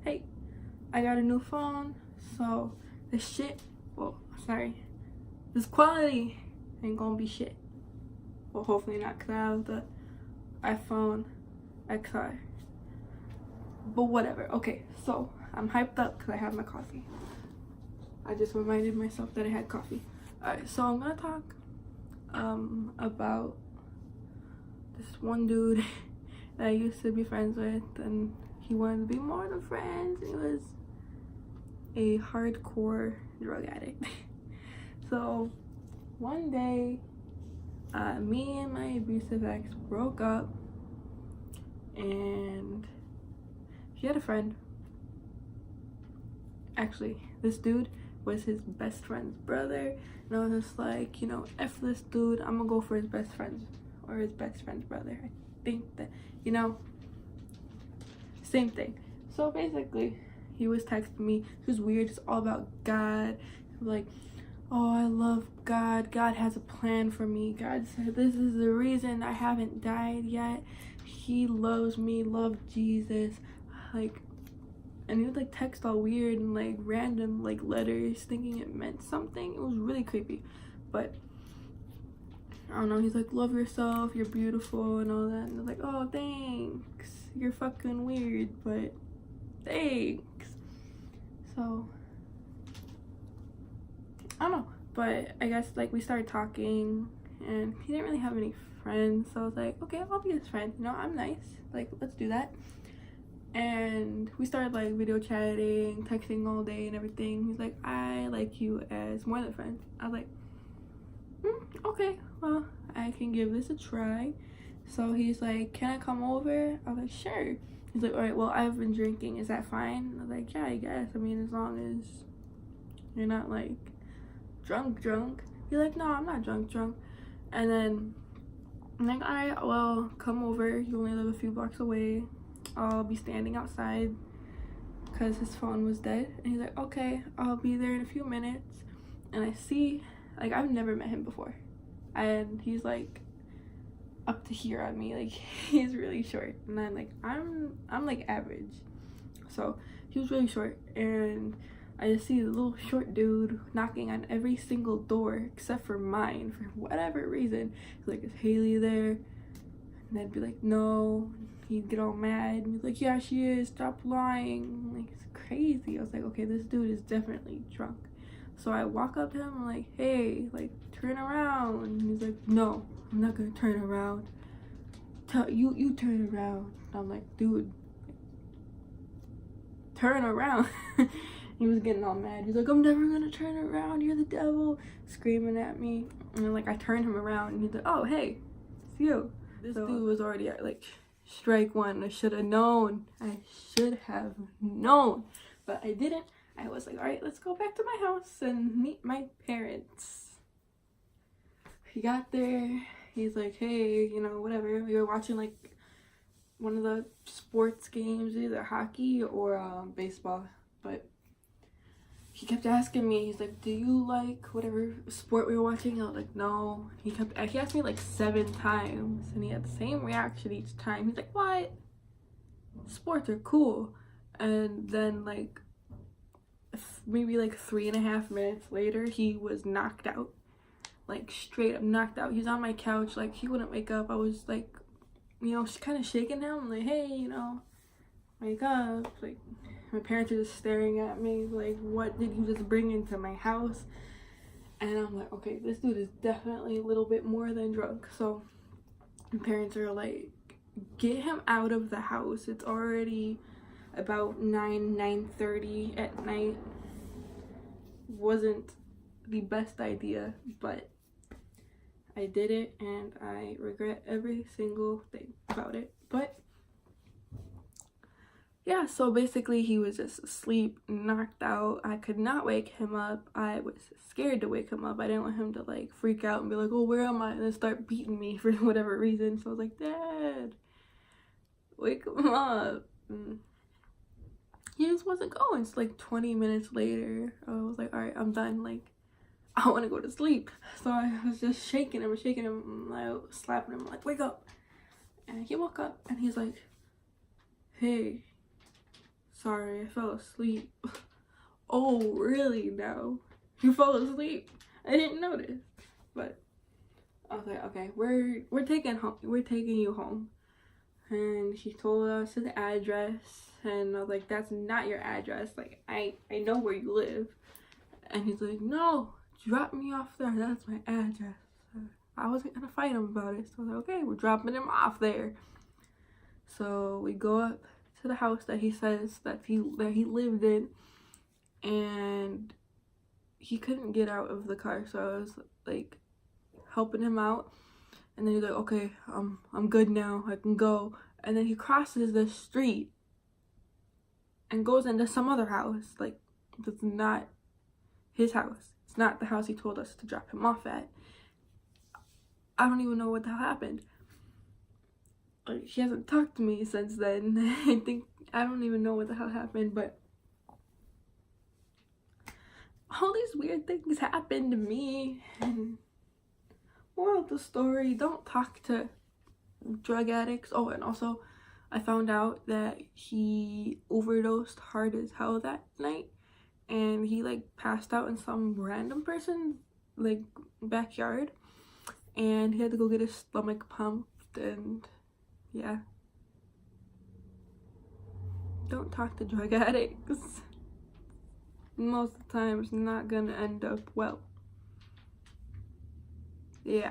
hey, I got a new phone, so this shit, well, sorry, this quality ain't gonna be shit. Well, hopefully not, because I have the iPhone XR. But whatever. Okay, so I'm hyped up because I have my coffee. I just reminded myself that I had coffee. Alright, so I'm gonna talk about this one dude that I used to be friends with, and he wanted to be more than friends. He was a hardcore drug addict. So one day, me and my abusive ex broke up, and he had a friend. Actually, this dude was his best friend's brother, and I was just like, you know, F this dude, I'm gonna go for his best friend or his best friend's brother. I think that, you know, same thing. So basically, he was texting me. It was weird. It's all about God. Like, oh, I love God. God has a plan for me. God said this is the reason I haven't died yet. He loves me. Love Jesus. Like, and he would like text all weird and like random like letters thinking it meant something. It was really creepy. But I don't know, he's like, love yourself, you're beautiful and all that. And I was like, oh, thanks. You're fucking weird, but thanks. So I don't know, but I guess like we started talking and he didn't really have any friends. So I was like, okay, I'll be his friend. You know, I'm nice. Like, let's do that. And we started like video chatting, texting all day and everything. He's like, I like you as more than friends. I was like, okay, well, I can give this a try. So he's like, can I come over? I was like, sure. He's like, all right, well, I've been drinking, is that fine? I was like, yeah, I guess. I mean, as long as you're not like drunk. He's like, no, I'm not drunk. And then I'm like, all right, well, come over. You only live a few blocks away. I'll be standing outside because his phone was dead. And he's like, okay, I'll be there in a few minutes. And I see, like, I've never met him before, and he's like up to here on me. Like, he's really short, and I'm like average, so he was really short. And I just see the little short dude knocking on every single door except for mine for whatever reason. He's like, is Haley there? And I'd be like, no. He'd get all mad and be like, yeah, she is, stop lying. Like, it's crazy. I was like, okay, this dude is definitely drunk. So I walk up to him, I'm like, hey, like, turn around. And he's like, no, I'm not gonna turn around. You turn around. I'm like, dude, turn around. He was getting all mad. He's like, I'm never gonna turn around, you're the devil, screaming at me. And like, I turned him around and he's like, oh, hey, it's you. This dude was already at like strike one. I should have known. But I didn't. I was like, all right, let's go back to my house and meet my parents. He got there. He's like, hey, you know, whatever. We were watching like one of the sports games, either hockey or baseball. But he kept asking me, he's like, do you like whatever sport we were watching? I was like, no. He asked me like 7 times and he had the same reaction each time. He's like, what? Sports are cool. And then like maybe like 3.5 minutes later, he was knocked out. Like straight up knocked out. He's on my couch, like he wouldn't wake up. I was like, you know, kind of shaking him, like, hey, you know, wake up. Like, my parents are just staring at me like, what did you just bring into my house? And I'm like, okay, this dude is definitely a little bit more than drunk. So my parents are like, get him out of the house. It's already about 9:30 at night. Wasn't the best idea, but I did it and I regret every single thing about it. But yeah, so basically he was just asleep, knocked out. I could not wake him up. I was scared to wake him up. I didn't want him to like freak out and be like, oh, where am I? And then start beating me for whatever reason. So I was like, Dad, wake him up. And he just wasn't going. It's like 20 minutes later. I was like, all right, I'm done. Like, I want to go to sleep. So I was just shaking him, like slapping him, like, wake up. And he woke up and he's like, hey, sorry, I fell asleep. Oh, really? No, you fell asleep? I didn't notice. But I was like, okay, we're taking you home. And he told us his address, and I was like, that's not your address. Like, I know where you live. And he's like, no, drop me off there. That's my address. I wasn't gonna fight him about it. So I was like, okay, we're dropping him off there. So we go up to the house that he says that he lived in, and he couldn't get out of the car. So I was like helping him out. And then he's like, okay, I'm good now, I can go. And then he crosses the street and goes into some other house. Like, it's not his house. It's not the house he told us to drop him off at. I don't even know what the hell happened. Like, he hasn't talked to me since then. I don't even know what the hell happened, but all these weird things happened to me. And moral of the story, don't talk to drug addicts. Oh, and also I found out that he overdosed hard as hell that night, and he like passed out in some random person's like backyard, and he had to go get his stomach pumped. And yeah, don't talk to drug addicts. Most of the time it's not gonna end up well. Yeah.